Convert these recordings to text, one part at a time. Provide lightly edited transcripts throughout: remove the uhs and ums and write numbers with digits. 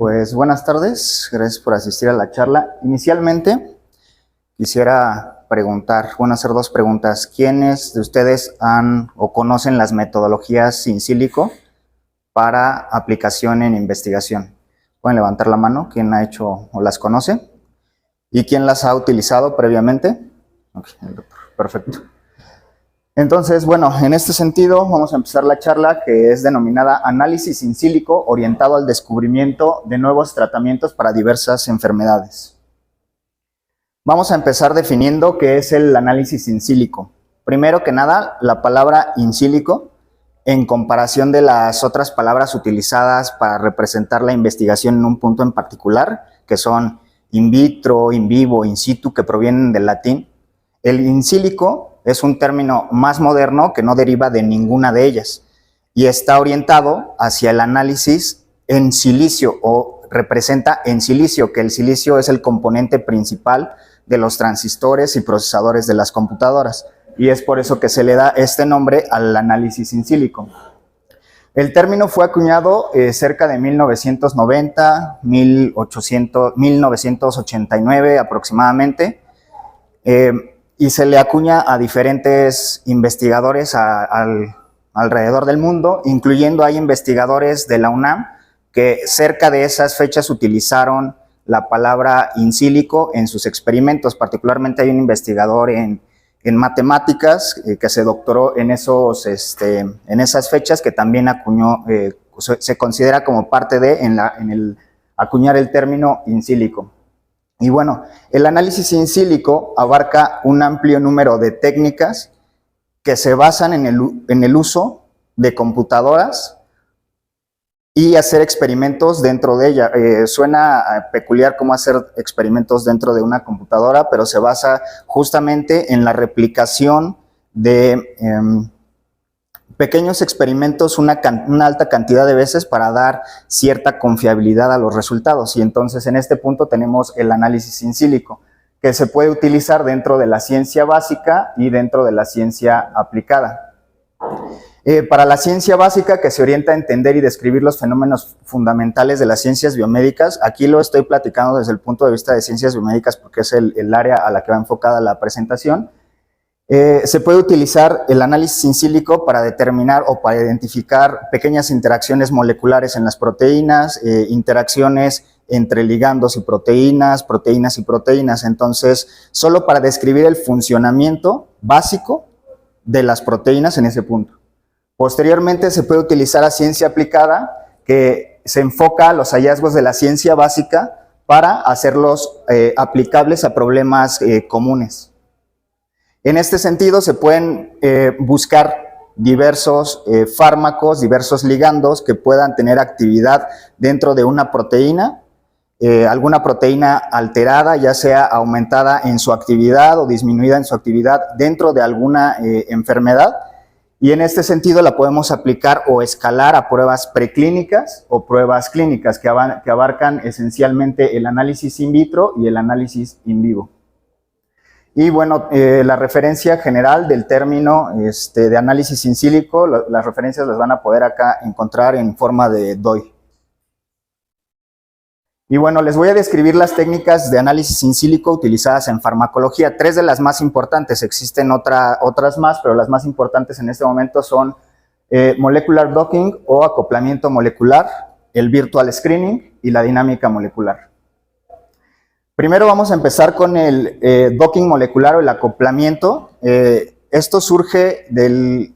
Pues buenas tardes, gracias por asistir a la charla. Inicialmente quisiera hacer dos preguntas. ¿Quiénes de ustedes han o conocen las metodologías in silico para aplicación en investigación? Pueden levantar la mano, ¿quién ha hecho o las conoce? ¿Y quién las ha utilizado previamente? Okay, perfecto. Entonces, bueno, en este sentido vamos a empezar la charla que es denominada Análisis in silico orientado al descubrimiento de nuevos tratamientos para diversas enfermedades. Vamos a empezar definiendo qué es el análisis in silico. Primero que nada, la palabra in silico, en comparación de las otras palabras utilizadas para representar la investigación en un punto en particular, que son in vitro, in vivo, in situ, que provienen del latín, el in silico es un término más moderno que no deriva de ninguna de ellas y está orientado hacia el análisis en silicio o representa en silicio, que el silicio es el componente principal de los transistores y procesadores de las computadoras y es por eso que se le da este nombre al análisis in silico. El término fue acuñado cerca de 1990, 1989 aproximadamente, y se le acuña a diferentes investigadores alrededor del mundo, incluyendo hay investigadores de la UNAM que cerca de esas fechas utilizaron la palabra in silico en sus experimentos. Particularmente hay un investigador en matemáticas que se doctoró en esas fechas, que también acuñó, se considera como parte de en el acuñar el término in silico. Y bueno, el análisis in silico abarca un amplio número de técnicas que se basan en el uso de computadoras y hacer experimentos dentro de ella. Suena peculiar cómo hacer experimentos dentro de una computadora, pero se basa justamente en la replicación de pequeños experimentos una alta cantidad de veces para dar cierta confiabilidad a los resultados. Y entonces en este punto tenemos el análisis in silico, que se puede utilizar dentro de la ciencia básica y dentro de la ciencia aplicada. Para la ciencia básica, que se orienta a entender y describir los fenómenos fundamentales de las ciencias biomédicas, aquí lo estoy platicando desde el punto de vista de ciencias biomédicas porque es el área a la que va enfocada la presentación. Se puede utilizar el análisis in silico para determinar o para identificar pequeñas interacciones moleculares en las proteínas, interacciones entre ligandos y proteínas, proteínas y proteínas. Entonces, solo para describir el funcionamiento básico de las proteínas en ese punto. Posteriormente se puede utilizar a ciencia aplicada, que se enfoca a los hallazgos de la ciencia básica para hacerlos aplicables a problemas comunes. En este sentido se pueden buscar diversos fármacos, diversos ligandos que puedan tener actividad dentro de una proteína, alguna proteína alterada, ya sea aumentada en su actividad o disminuida en su actividad dentro de alguna enfermedad, y en este sentido la podemos aplicar o escalar a pruebas preclínicas o pruebas clínicas que abarcan esencialmente el análisis in vitro y el análisis in vivo. Y bueno, la referencia general del término de análisis in silico, las referencias las van a poder acá encontrar en forma de DOI. Y bueno, les voy a describir las técnicas de análisis in silico utilizadas en farmacología. Tres de las más importantes, existen otras más, pero las más importantes en este momento son molecular docking o acoplamiento molecular, el virtual screening y la dinámica molecular. Primero vamos a empezar con el docking molecular o el acoplamiento. Esto surge del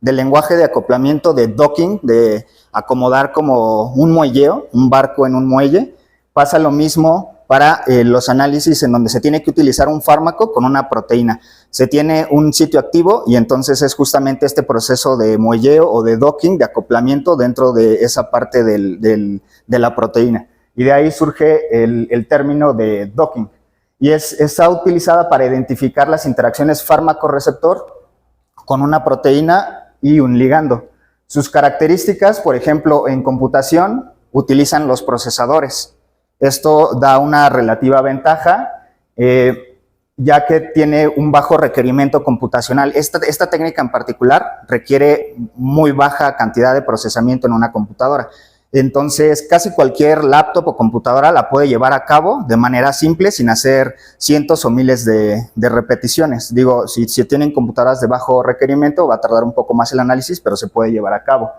lenguaje de acoplamiento de docking, de acomodar como un muelleo, un barco en un muelle. Pasa lo mismo para los análisis en donde se tiene que utilizar un fármaco con una proteína. Se tiene un sitio activo y entonces es justamente este proceso de muelleo o de docking, de acoplamiento dentro de esa parte de la proteína. Y de ahí surge el término de docking. Y está utilizada para identificar las interacciones fármaco-receptor con una proteína y un ligando. Sus características, por ejemplo, en computación, utilizan los procesadores. Esto da una relativa ventaja, ya que tiene un bajo requerimiento computacional. Esta técnica en particular requiere muy baja cantidad de procesamiento en una computadora. Entonces, casi cualquier laptop o computadora la puede llevar a cabo de manera simple, sin hacer cientos o miles de repeticiones. Digo, si tienen computadoras de bajo requerimiento, va a tardar un poco más el análisis, pero se puede llevar a cabo.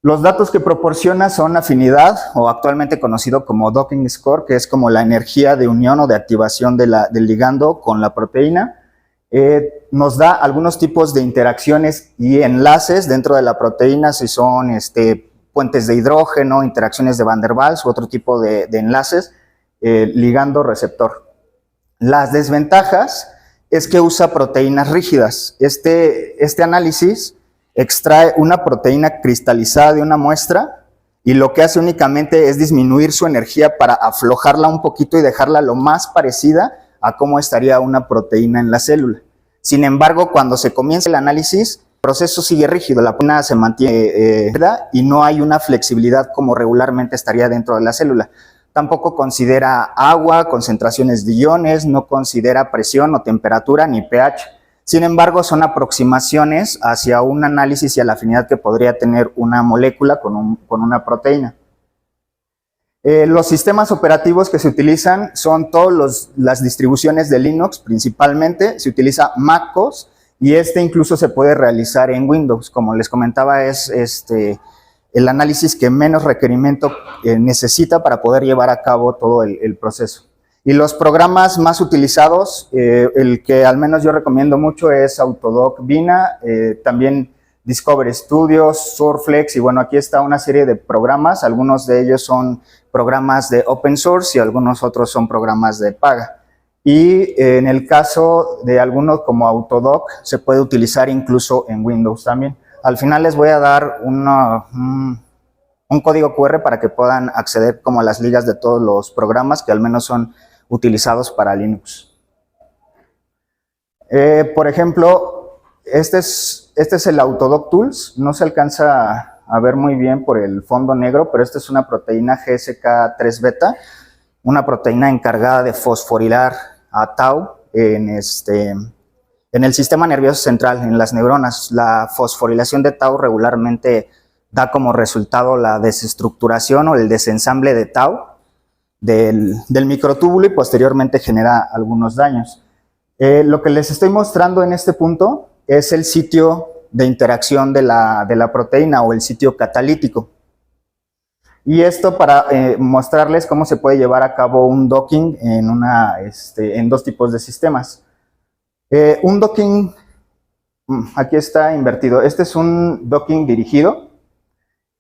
Los datos que proporciona son afinidad, o actualmente conocido como docking score, que es como la energía de unión o de activación del ligando con la proteína. Nos da algunos tipos de interacciones y enlaces dentro de la proteína, si son puentes de hidrógeno, interacciones de Van der Waals u otro tipo de enlaces, ligando-receptor. Las desventajas es que usa proteínas rígidas. Este análisis extrae una proteína cristalizada de una muestra y lo que hace únicamente es disminuir su energía para aflojarla un poquito y dejarla lo más parecida a cómo estaría una proteína en la célula. Sin embargo, cuando se comienza el análisis, el proceso sigue rígido, la proteína se mantiene y no hay una flexibilidad como regularmente estaría dentro de la célula. Tampoco considera agua, concentraciones de iones, no considera presión o temperatura ni pH. Sin embargo, son aproximaciones hacia un análisis y a la afinidad que podría tener una molécula con una proteína. Los sistemas operativos que se utilizan son todas las distribuciones de Linux, principalmente. Se utiliza MacOS y incluso se puede realizar en Windows. Como les comentaba, es el análisis que menos requerimiento necesita para poder llevar a cabo todo el proceso. Y los programas más utilizados, el que al menos yo recomiendo mucho es Autodoc Vina, también Discovery Studios, Surflex, y bueno, aquí está una serie de programas. Algunos de ellos son programas de open source y algunos otros son programas de paga. Y en el caso de algunos como Autodoc, se puede utilizar incluso en Windows también. Al final les voy a dar un código QR para que puedan acceder como a las ligas de todos los programas que al menos son utilizados para Linux. Por ejemplo, este es el Autodoc Tools. No se alcanza a ver muy bien por el fondo negro, pero esta es una proteína GSK3 beta, una proteína encargada de fosforilar a tau en el sistema nervioso central, en las neuronas. La fosforilación de tau regularmente da como resultado la desestructuración o el desensamble de tau del microtúbulo y posteriormente genera algunos daños. Lo que les estoy mostrando en este punto es el sitio de interacción de la proteína o el sitio catalítico. Y esto para mostrarles cómo se puede llevar a cabo un docking en dos tipos de sistemas. Un docking, aquí está invertido, este es un docking dirigido.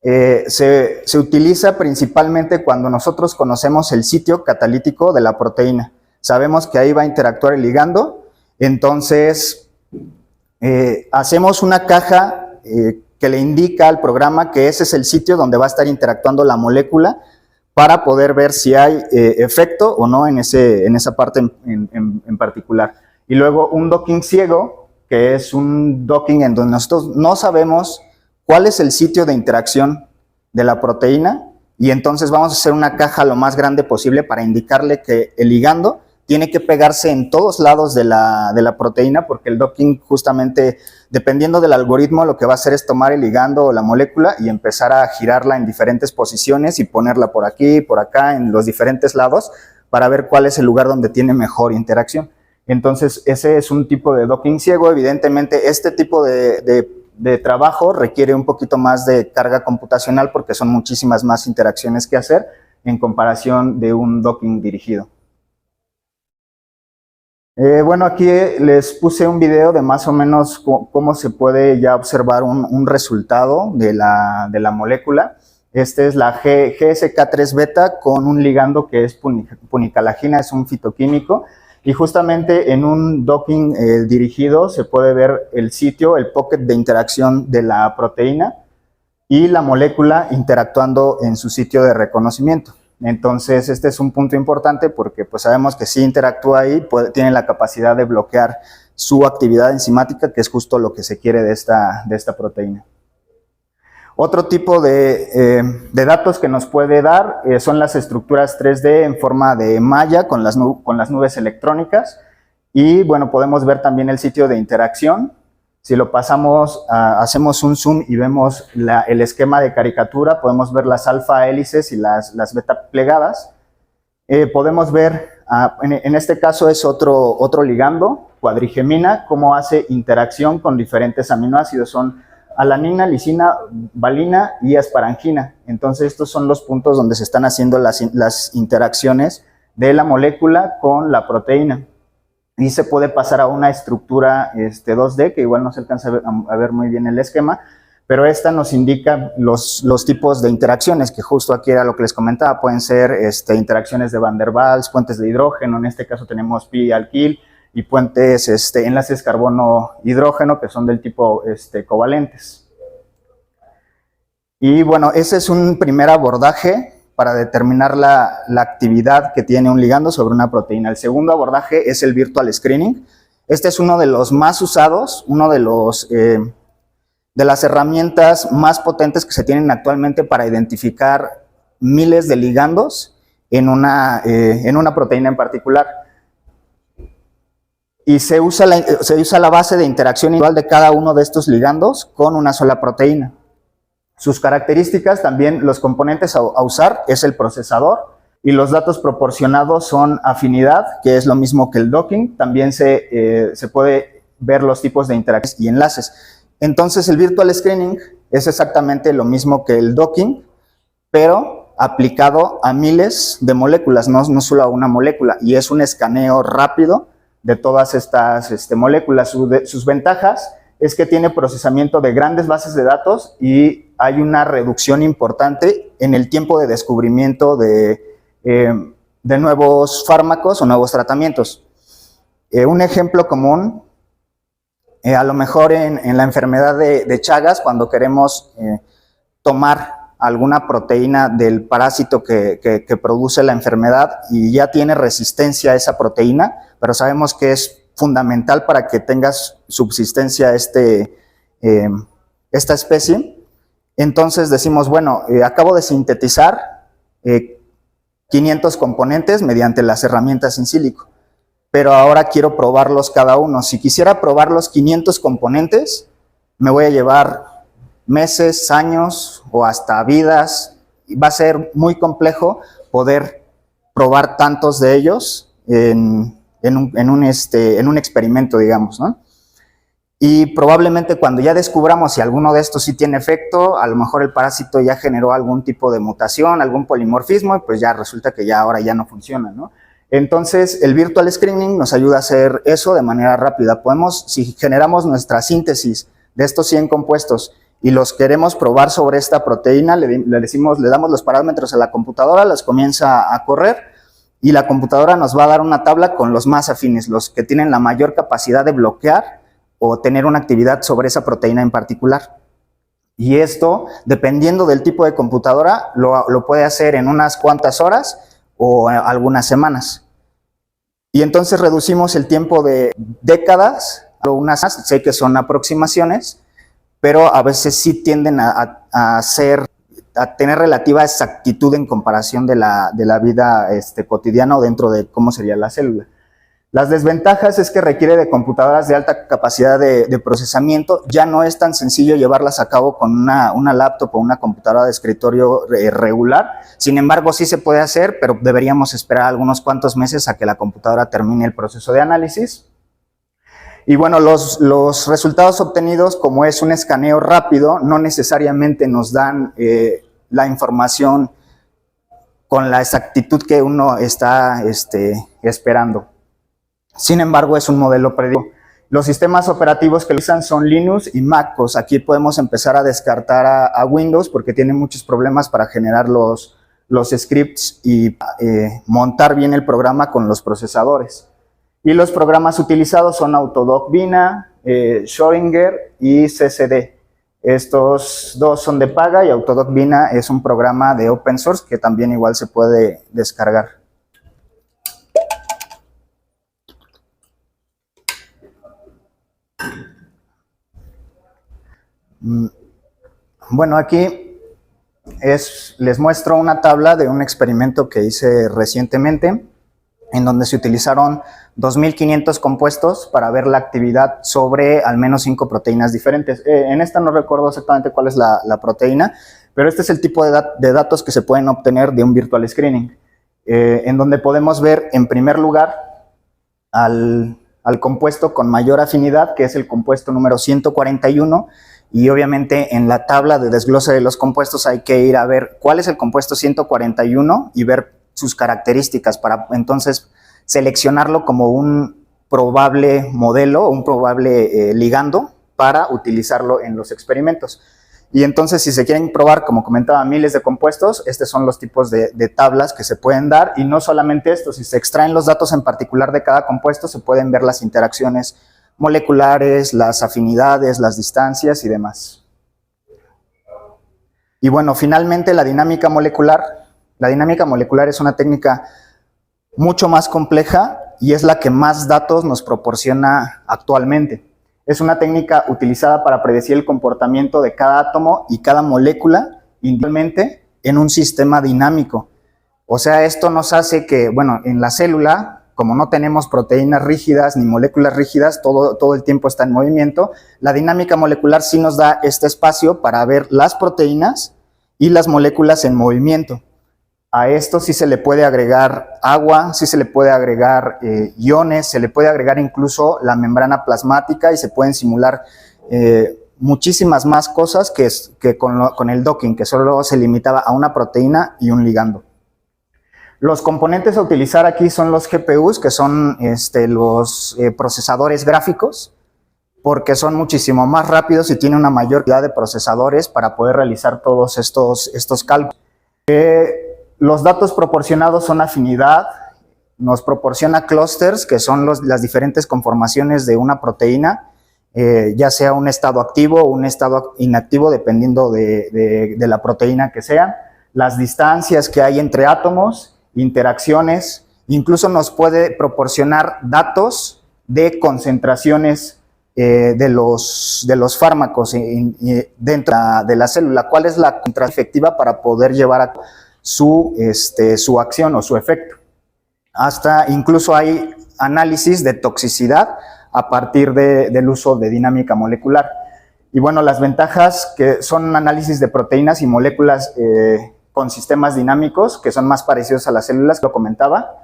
Se utiliza principalmente cuando nosotros conocemos el sitio catalítico de la proteína. Sabemos que ahí va a interactuar el ligando, entonces hacemos una caja que le indica al programa que ese es el sitio donde va a estar interactuando la molécula para poder ver si hay efecto o no en esa parte en particular. Y luego un docking ciego, que es un docking en donde nosotros no sabemos cuál es el sitio de interacción de la proteína y entonces vamos a hacer una caja lo más grande posible para indicarle que el ligando tiene que pegarse en todos lados de la proteína, porque el docking justamente, dependiendo del algoritmo, lo que va a hacer es tomar el ligando o la molécula y empezar a girarla en diferentes posiciones y ponerla por aquí, por acá, en los diferentes lados, para ver cuál es el lugar donde tiene mejor interacción. Entonces, ese es un tipo de docking ciego. Evidentemente, este tipo de trabajo requiere un poquito más de carga computacional porque son muchísimas más interacciones que hacer en comparación de un docking dirigido. Bueno, aquí les puse un video de más o menos cómo se puede ya observar un resultado de la molécula. Esta es la GSK3 beta con un ligando que es punicalagina, es un fitoquímico. Y justamente en un docking dirigido se puede ver el sitio, el pocket de interacción de la proteína y la molécula interactuando en su sitio de reconocimiento. Entonces, este es un punto importante porque pues, sabemos que si interactúa ahí, tiene la capacidad de bloquear su actividad enzimática, que es justo lo que se quiere de esta proteína. Otro tipo de datos que nos puede dar son las estructuras 3D en forma de malla con las nubes electrónicas. Y bueno, podemos ver también el sitio de interacción Si lo pasamos, hacemos un zoom y vemos el esquema de caricatura, podemos ver las alfa hélices y las beta plegadas. Podemos ver, en este caso es otro ligando, cuadrigemina, cómo hace interacción con diferentes aminoácidos. Son alanina, lisina, valina y asparagina. Entonces estos son los puntos donde se están haciendo las interacciones de la molécula con la proteína. Y se puede pasar a una estructura 2D, que igual no se alcanza a ver muy bien el esquema, pero esta nos indica los tipos de interacciones, que justo aquí era lo que les comentaba. Pueden ser interacciones de Van der Waals, puentes de hidrógeno, en este caso tenemos pi-alquil, y puentes, enlaces carbono-hidrógeno, que son del tipo covalentes. Y bueno, ese es un primer abordaje para determinar la actividad que tiene un ligando sobre una proteína. El segundo abordaje es el virtual screening. Este es uno de los más usados, uno de las herramientas más potentes que se tienen actualmente para identificar miles de ligandos en una proteína en particular. Y se usa la base de interacción individual de cada uno de estos ligandos con una sola proteína. Sus características, también los componentes a usar, es el procesador, y los datos proporcionados son afinidad, que es lo mismo que el docking. También se puede ver los tipos de interacciones y enlaces. Entonces el virtual screening es exactamente lo mismo que el docking, pero aplicado a miles de moléculas, no solo a una molécula, y es un escaneo rápido de todas estas moléculas. Sus ventajas es que tiene procesamiento de grandes bases de datos y hay una reducción importante en el tiempo de descubrimiento de nuevos fármacos o nuevos tratamientos. Un ejemplo común, a lo mejor en la enfermedad de Chagas, cuando queremos tomar alguna proteína del parásito que produce la enfermedad y ya tiene resistencia a esa proteína, pero sabemos que es fundamental para que tengas subsistencia esta especie. Entonces decimos, bueno, acabo de sintetizar 500 componentes mediante las herramientas in silico, pero ahora quiero probarlos cada uno. Si quisiera probar los 500 componentes, me voy a llevar meses, años o hasta vidas. Va a ser muy complejo poder probar tantos de ellos en un experimento, digamos, ¿no? Y probablemente cuando ya descubramos si alguno de estos sí tiene efecto, a lo mejor el parásito ya generó algún tipo de mutación, algún polimorfismo, y pues ya resulta que ya ahora ya no funciona, ¿no? Entonces el virtual screening nos ayuda a hacer eso de manera rápida. Si generamos nuestra síntesis de estos 100 compuestos y los queremos probar sobre esta proteína, le damos los parámetros a la computadora, las comienza a correr, y la computadora nos va a dar una tabla con los más afines, los que tienen la mayor capacidad de bloquear o tener una actividad sobre esa proteína en particular. Y esto, dependiendo del tipo de computadora, lo puede hacer en unas cuantas horas o algunas semanas. Y entonces reducimos el tiempo de décadas a unas, sé que son aproximaciones, pero a veces sí tienden a tener relativa exactitud en comparación de la vida cotidiana o dentro de cómo sería la célula. Las desventajas es que requiere de computadoras de alta capacidad de procesamiento. Ya no es tan sencillo llevarlas a cabo con una laptop o una computadora de escritorio regular. Sin embargo, sí se puede hacer, pero deberíamos esperar algunos cuantos meses a que la computadora termine el proceso de análisis. Y bueno, los resultados obtenidos, como es un escaneo rápido, no necesariamente nos dan la información con la exactitud que uno está esperando. Sin embargo, es un modelo predictivo. Los sistemas operativos que usan son Linux y MacOS. Aquí podemos empezar a descartar a Windows porque tiene muchos problemas para generar los scripts y montar bien el programa con los procesadores. Y los programas utilizados son Autodoc Bina, Schrödinger y CCD. Estos dos son de paga y Autodoc Bina es un programa de open source que también igual se puede descargar. Bueno, aquí les muestro una tabla de un experimento que hice recientemente. en donde se utilizaron 2.500 compuestos para ver la actividad sobre al menos 5 proteínas diferentes. En esta no recuerdo exactamente cuál es la proteína, pero este es el tipo de datos que se pueden obtener de un virtual screening, en donde podemos ver en primer lugar al compuesto con mayor afinidad, que es el compuesto número 141, y obviamente en la tabla de desglose de los compuestos hay que ir a ver cuál es el compuesto 141 y ver sus características para entonces seleccionarlo como un probable modelo, un probable ligando para utilizarlo en los experimentos. Y entonces, si se quieren probar, como comentaba, miles de compuestos, estos son los tipos de tablas que se pueden dar, y no solamente esto, si se extraen los datos en particular de cada compuesto, se pueden ver las interacciones moleculares, las afinidades, las distancias y demás. Y bueno, finalmente la dinámica molecular. La dinámica molecular es una técnica mucho más compleja y es la que más datos nos proporciona actualmente. Es una técnica utilizada para predecir el comportamiento de cada átomo y cada molécula individualmente en un sistema dinámico. O sea, esto nos hace que, bueno, en la célula, como no tenemos proteínas rígidas ni moléculas rígidas, todo el tiempo está en movimiento, la dinámica molecular sí nos da este espacio para ver las proteínas y las moléculas en movimiento. A esto sí se le puede agregar agua, sí se le puede agregar iones, se le puede agregar incluso la membrana plasmática y se pueden simular muchísimas más cosas que con el docking, que solo se limitaba a una proteína y un ligando. Los componentes a utilizar aquí son los GPUs, que son los procesadores gráficos, porque son muchísimo más rápidos y tienen una mayor cantidad de procesadores para poder realizar todos estos cálculos. Los datos proporcionados son afinidad, nos proporciona clústeres, que son las diferentes conformaciones de una proteína, ya sea un estado activo o un estado inactivo, dependiendo de la proteína que sea, las distancias que hay entre átomos, interacciones, incluso nos puede proporcionar datos de concentraciones de los fármacos dentro de la célula, cuál es la concentración efectiva para poder llevar a su acción o su efecto. Hasta incluso hay análisis de toxicidad a partir del uso de dinámica molecular. Y bueno, las ventajas que son análisis de proteínas y moléculas con sistemas dinámicos, que son más parecidos a las células, que lo comentaba.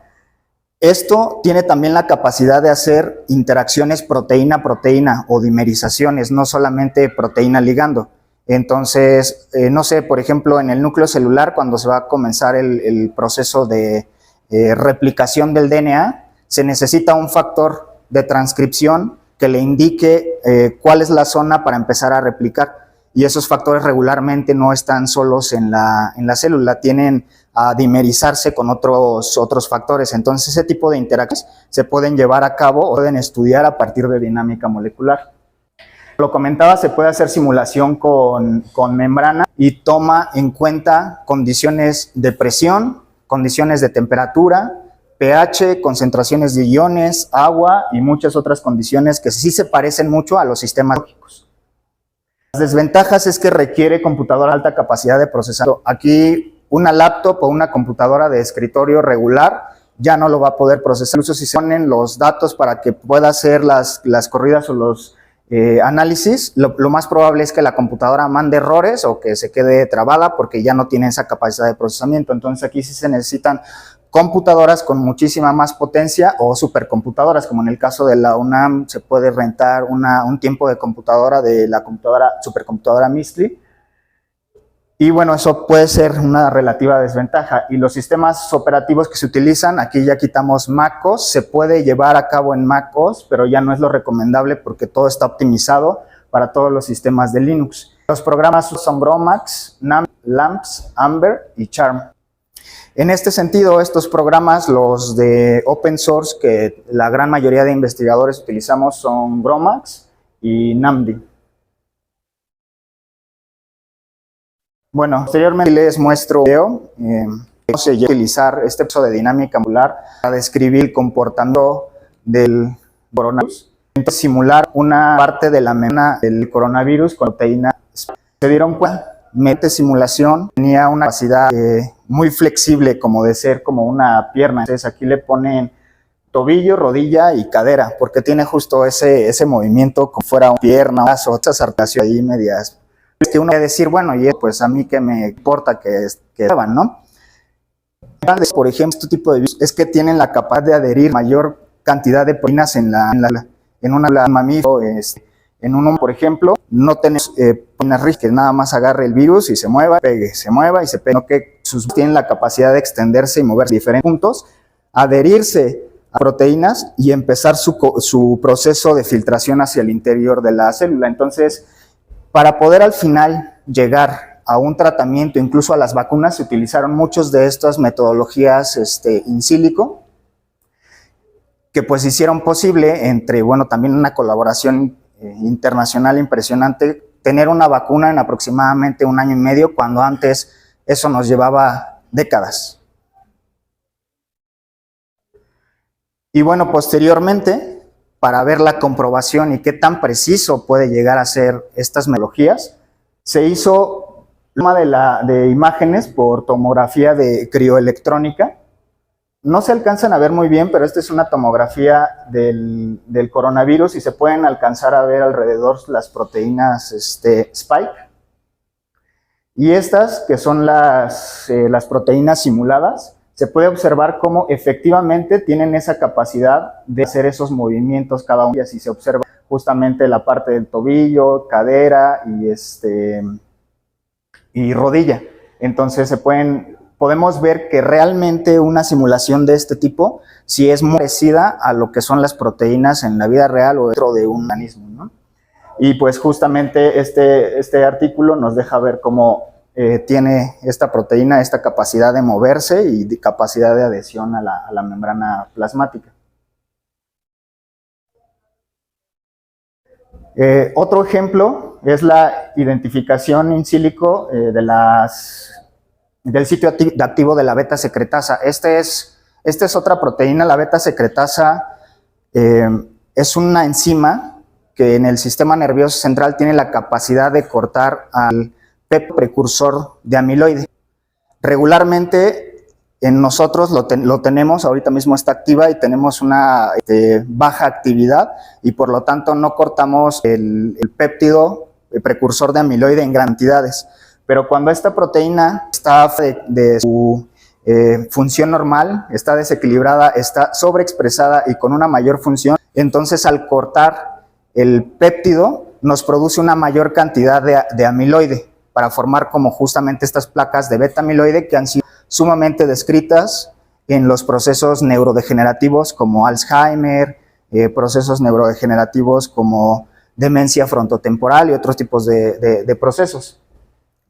Esto tiene también la capacidad de hacer interacciones proteína-proteína o dimerizaciones, no solamente proteína-ligando. Entonces, no sé, por ejemplo, en el núcleo celular, cuando se va a comenzar el proceso de replicación del DNA, se necesita un factor de transcripción que le indique cuál es la zona para empezar a replicar. Y esos factores regularmente no están solos en la célula, tienen a dimerizarse con otros factores. Entonces, ese tipo de interacciones se pueden llevar a cabo o pueden estudiar a partir de dinámica molecular. Lo comentaba, se puede hacer simulación con membrana y toma en cuenta condiciones de presión, condiciones de temperatura, pH, concentraciones de iones, agua y muchas otras condiciones que sí se parecen mucho a los sistemas lógicos. Las desventajas es que requiere computadora de alta capacidad de procesamiento. Aquí una laptop o una computadora de escritorio regular ya no lo va a poder procesar. Incluso si se ponen los datos para que pueda hacer las corridas o los análisis, lo más probable es que la computadora mande errores o que se quede trabada porque ya no tiene esa capacidad de procesamiento. Entonces aquí sí se necesitan computadoras con muchísima más potencia o supercomputadoras, como en el caso de la UNAM se puede rentar un tiempo de computadora de la supercomputadora Mistral. Y bueno, eso puede ser una relativa desventaja. Y los sistemas operativos que se utilizan, aquí ya quitamos MacOS, se puede llevar a cabo en MacOS, pero ya no es lo recomendable porque todo está optimizado para todos los sistemas de Linux. Los programas son GROMACS, LAMMPS, Amber y Charm. En este sentido, estos programas, los de open source, que la gran mayoría de investigadores utilizamos, son GROMACS y NumDy. Bueno, posteriormente les muestro un video cómo se llega a utilizar este proceso de dinámica molecular para describir el comportamiento del coronavirus. Entonces, simular una parte de la membrana del coronavirus con proteína. Se dieron cuenta, mediante simulación tenía una capacidad muy flexible, como de ser como una pierna. Entonces, aquí le ponen tobillo, rodilla y cadera, porque tiene justo ese movimiento como fuera una pierna, brazo, esas articulaciones ahí medias. Es que uno puede decir, bueno, y pues a mí qué me importa que estaban, ¿no? Por ejemplo, este tipo de virus es que tienen la capacidad de adherir mayor cantidad de proteínas en una mamífero. En uno, por ejemplo, no tenemos proteínas rígidas que nada más agarre el virus y se mueva, pegue, se mueva y se pegue, sino que tienen la capacidad de extenderse y moverse a diferentes puntos, adherirse a proteínas y empezar su proceso de filtración hacia el interior de la célula. Entonces, para poder al final llegar a un tratamiento, incluso a las vacunas, se utilizaron muchas de estas metodologías in silico, que pues hicieron posible, entre, bueno, también una colaboración internacional impresionante, tener una vacuna en aproximadamente 1 año y medio, cuando antes eso nos llevaba décadas. Y bueno, posteriormente, para ver la comprobación y qué tan preciso puede llegar a ser estas metodologías, se hizo de imágenes por tomografía de crioelectrónica. No se alcanzan a ver muy bien, pero esta es una tomografía del coronavirus y se pueden alcanzar a ver alrededor las proteínas spike. Y estas, que son las proteínas simuladas, se puede observar cómo efectivamente tienen esa capacidad de hacer esos movimientos cada uno. Y así se observa justamente la parte del tobillo, cadera y rodilla. Entonces podemos ver que realmente una simulación de este tipo sí es muy parecida a lo que son las proteínas en la vida real o dentro de un organismo, ¿no? Y pues justamente este artículo nos deja ver cómo tiene esta proteína esta capacidad de moverse y de capacidad de adhesión a la membrana plasmática. Otro ejemplo es la identificación in silico del sitio activo de la beta secretasa. Esta es otra proteína. La beta secretasa es una enzima que en el sistema nervioso central tiene la capacidad de cortar al péptido precursor de amiloide. Regularmente en nosotros lo tenemos, ahorita mismo está activa y tenemos una baja actividad y por lo tanto no cortamos el péptido precursor de amiloide en gran cantidades. Pero cuando esta proteína está de su función normal, está desequilibrada, está sobreexpresada y con una mayor función, entonces al cortar el péptido nos produce una mayor cantidad de amiloide para formar como justamente estas placas de beta amiloide que han sido sumamente descritas en los procesos neurodegenerativos como Alzheimer, procesos neurodegenerativos como demencia frontotemporal y otros tipos de procesos.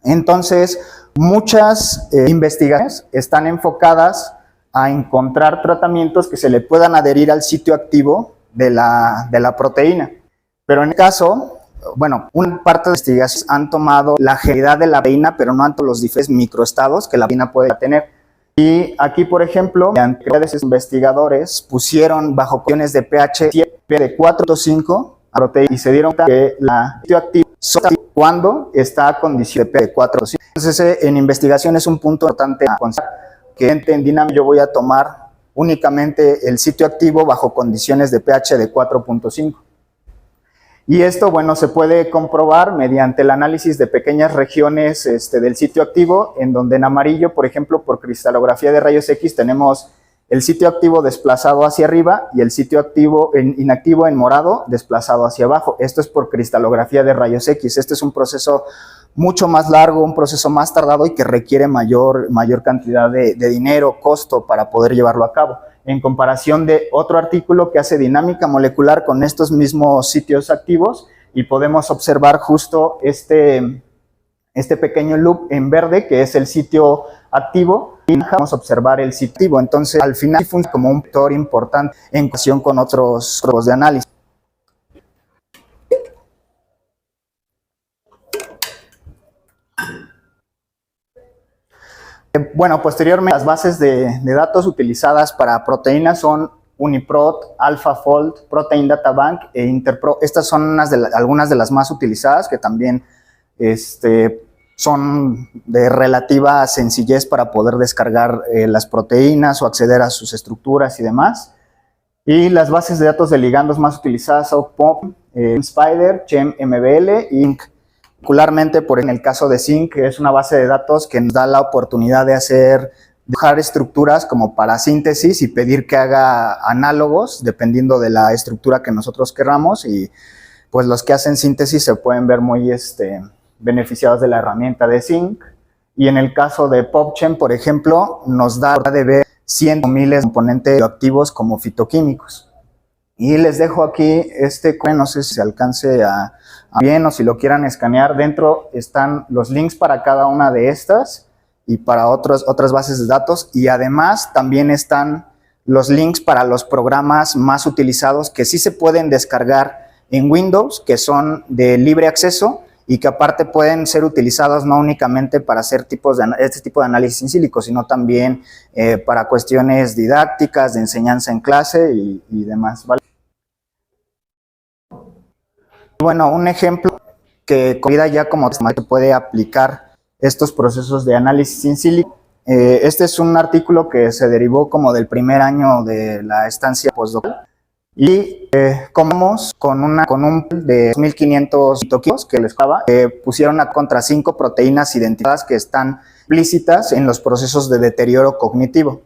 Entonces, muchas investigaciones están enfocadas a encontrar tratamientos que se le puedan adherir al sitio activo de la proteína. Pero en el caso, bueno, una parte de las investigaciones han tomado la generalidad de la proteína, pero no han tomado los diferentes microestados que la proteína puede tener. Y aquí, por ejemplo, los investigadores pusieron bajo condiciones de pH de 4.5 a proteína y se dieron cuenta que la sitio activo cuando está a condición de pH de 4.5. Entonces, en investigación es un punto importante a considerar, que en dinámica yo voy a tomar únicamente el sitio activo bajo condiciones de pH de 4.5. Y esto, bueno, se puede comprobar mediante el análisis de pequeñas regiones del sitio activo, en donde en amarillo, por ejemplo, por cristalografía de rayos X, tenemos el sitio activo desplazado hacia arriba y el sitio activo inactivo en morado desplazado hacia abajo. Esto es por cristalografía de rayos X. Este es un proceso mucho más largo, un proceso más tardado y que requiere mayor cantidad de dinero, costo para poder llevarlo a cabo. En comparación de otro artículo que hace dinámica molecular con estos mismos sitios activos y podemos observar justo este pequeño loop en verde que es el sitio activo y vamos a observar el sitio activo. Entonces, al final funciona como un factor importante en relación con otros grupos de análisis. Bueno, posteriormente las bases de datos utilizadas para proteínas son UniProt, AlphaFold, Protein Data Bank e Interpro. Estas son algunas de las más utilizadas que también son de relativa sencillez para poder descargar las proteínas o acceder a sus estructuras y demás. Y las bases de datos de ligandos más utilizadas son POP, Spider, ChemMBL y Zinc. Particularmente, en el caso de Zinc, que es una base de datos que nos da la oportunidad de dibujar estructuras como para síntesis y pedir que haga análogos dependiendo de la estructura que nosotros querramos, y pues los que hacen síntesis se pueden ver muy beneficiados de la herramienta de Zinc. Y en el caso de PopChem, por ejemplo, nos da de ver cientos o miles de componentes activos como fitoquímicos. Y les dejo aquí no sé si se alcance a bien o si lo quieran escanear. Dentro están los links para cada una de estas y para otras bases de datos, y además también están los links para los programas más utilizados que sí se pueden descargar en Windows, que son de libre acceso y que aparte pueden ser utilizados no únicamente para hacer este tipo de análisis in silico, sino también para cuestiones didácticas, de enseñanza en clase y demás, ¿vale? Bueno, un ejemplo que con vida ya como se puede aplicar estos procesos de análisis in silico. Este es un artículo que se derivó como del primer año de la estancia postdoctoral, y comenzamos con un de 2.500 fitoquímicos que les acaba, pusieron contra 5 proteínas identificadas que están implícitas en los procesos de deterioro cognitivo.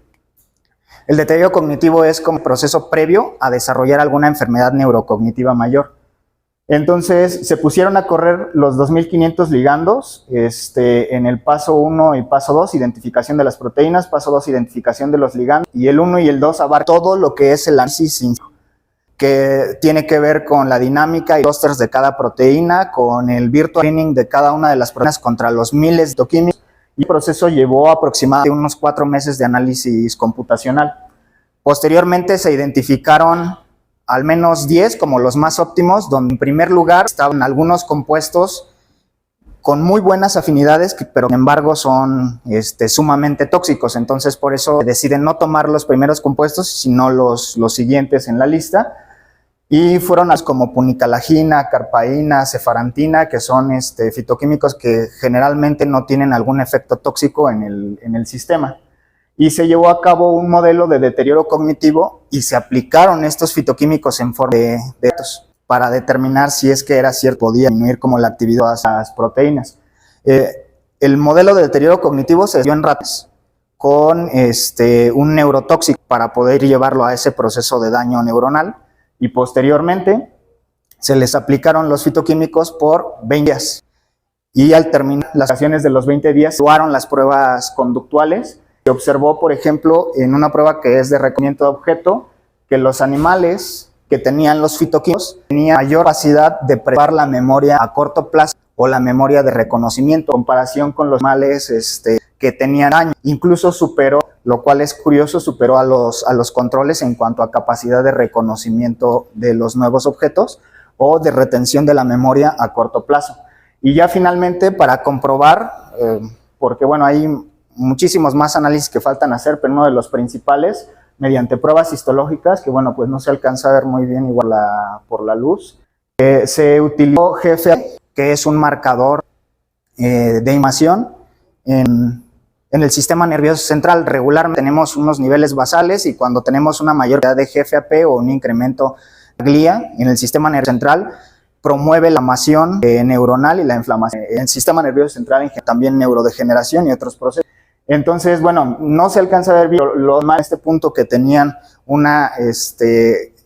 El deterioro cognitivo es como proceso previo a desarrollar alguna enfermedad neurocognitiva mayor. Entonces se pusieron a correr los 2.500 ligandos en el paso 1 y paso 2, identificación de las proteínas, paso 2, identificación de los ligandos, y el 1 y el 2 abarcan todo lo que es el análisis in silico, que tiene que ver con la dinámica y clusters de cada proteína, con el virtual screening de cada una de las proteínas contra los miles de fitoquímicos, y el proceso llevó aproximadamente unos 4 meses de análisis computacional. Posteriormente se identificaron al menos 10 como los más óptimos, donde en primer lugar estaban algunos compuestos con muy buenas afinidades, pero sin embargo son sumamente tóxicos. Entonces por eso deciden no tomar los primeros compuestos, sino los siguientes en la lista. Y fueron como punicalagina, carpaína, cefarantina, que son fitoquímicos que generalmente no tienen algún efecto tóxico en el sistema. Y se llevó a cabo un modelo de deterioro cognitivo y se aplicaron estos fitoquímicos en forma de datos para determinar si es que era cierto, podía disminuir como la actividad de las proteínas. El modelo de deterioro cognitivo se dio en ratas con un neurotóxico para poder llevarlo a ese proceso de daño neuronal, y posteriormente se les aplicaron los fitoquímicos por 20 días. Y al terminar las acciones de los 20 días, se evaluaron las pruebas conductuales. Se observó, por ejemplo, en una prueba que es de reconocimiento de objeto, que los animales que tenían los fitoquímicos tenían mayor capacidad de preparar la memoria a corto plazo o la memoria de reconocimiento, en comparación con los animales que tenían daño. Incluso superó, lo cual es curioso, superó a los controles en cuanto a capacidad de reconocimiento de los nuevos objetos o de retención de la memoria a corto plazo. Y ya finalmente, para comprobar, porque bueno, hay muchísimos más análisis que faltan hacer, pero uno de los principales, mediante pruebas histológicas, que bueno, pues no se alcanza a ver muy bien igual por la luz, se utilizó GFAP, que es un marcador de inflamación en el sistema nervioso central. Regularmente tenemos unos niveles basales, y cuando tenemos una mayor cantidad de GFAP o un incremento de glia en el sistema nervioso central, promueve la inflamación neuronal y la inflamación en el sistema nervioso central, también neurodegeneración y otros procesos. Entonces, bueno, no se alcanza a ver bien lo más este punto, que tenían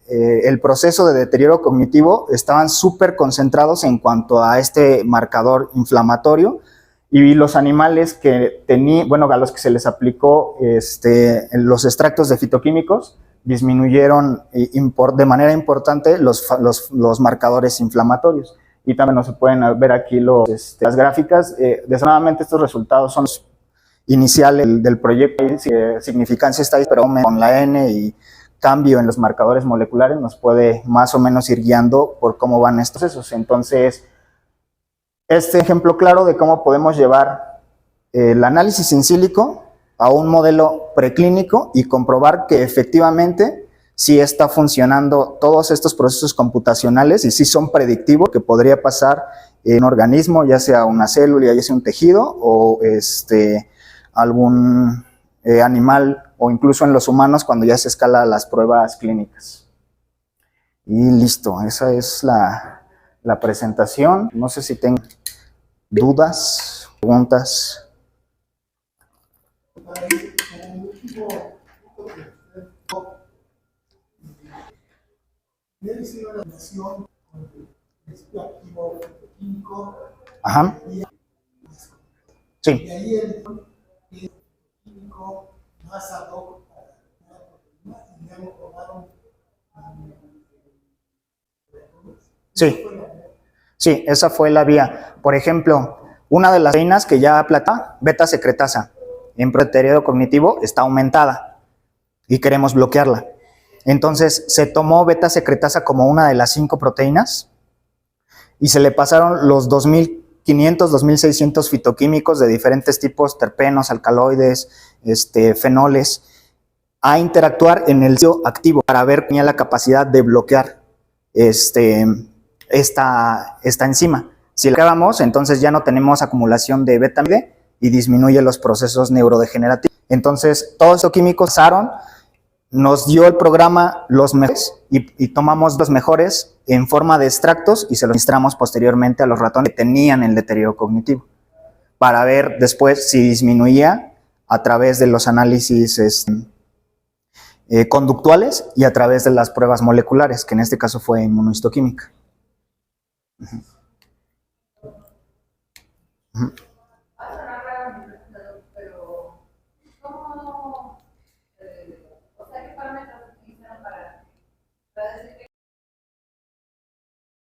el proceso de deterioro cognitivo, estaban súper concentrados en cuanto a este marcador inflamatorio, y los animales que tenían, bueno, a los que se les aplicó los extractos de fitoquímicos, disminuyeron de manera importante los marcadores inflamatorios. Y también no se pueden ver aquí las gráficas. Desafortunadamente estos resultados son los iniciales del proyecto. Significancia estadística, pero con la N y cambio en los marcadores moleculares nos puede más o menos ir guiando por cómo van estos procesos. Entonces, este ejemplo claro de cómo podemos llevar el análisis in silico a un modelo preclínico y comprobar que efectivamente sí está funcionando todos estos procesos computacionales y sí son predictivos que podría pasar en un organismo, ya sea una célula, ya sea un tejido o algún animal o incluso en los humanos cuando ya se escala las pruebas clínicas. Y listo, esa es la presentación. No sé si tengo dudas, preguntas. Ajá. Sí. Sí. Sí, esa fue la vía. Por ejemplo, una de las proteínas que ya plata, beta secretasa, en periodo cognitivo está aumentada y queremos bloquearla. Entonces se tomó beta secretasa como una de las 5 proteínas y se le pasaron los 2500, 2600 fitoquímicos de diferentes tipos, terpenos, alcaloides, fenoles, a interactuar en el sitio activo para ver si tenía la capacidad de bloquear esta enzima. Si la acabamos, entonces ya no tenemos acumulación de beta-amiloide y disminuye los procesos neurodegenerativos. Entonces, todos estos químicos pasaron, nos dio el programa los mejores y tomamos los mejores en forma de extractos y se los administramos posteriormente a los ratones que tenían el deterioro cognitivo para ver después si disminuía a través de los análisis conductuales y a través de las pruebas moleculares, que en este caso fue inmunohistoquímica. Uh-huh. Uh-huh.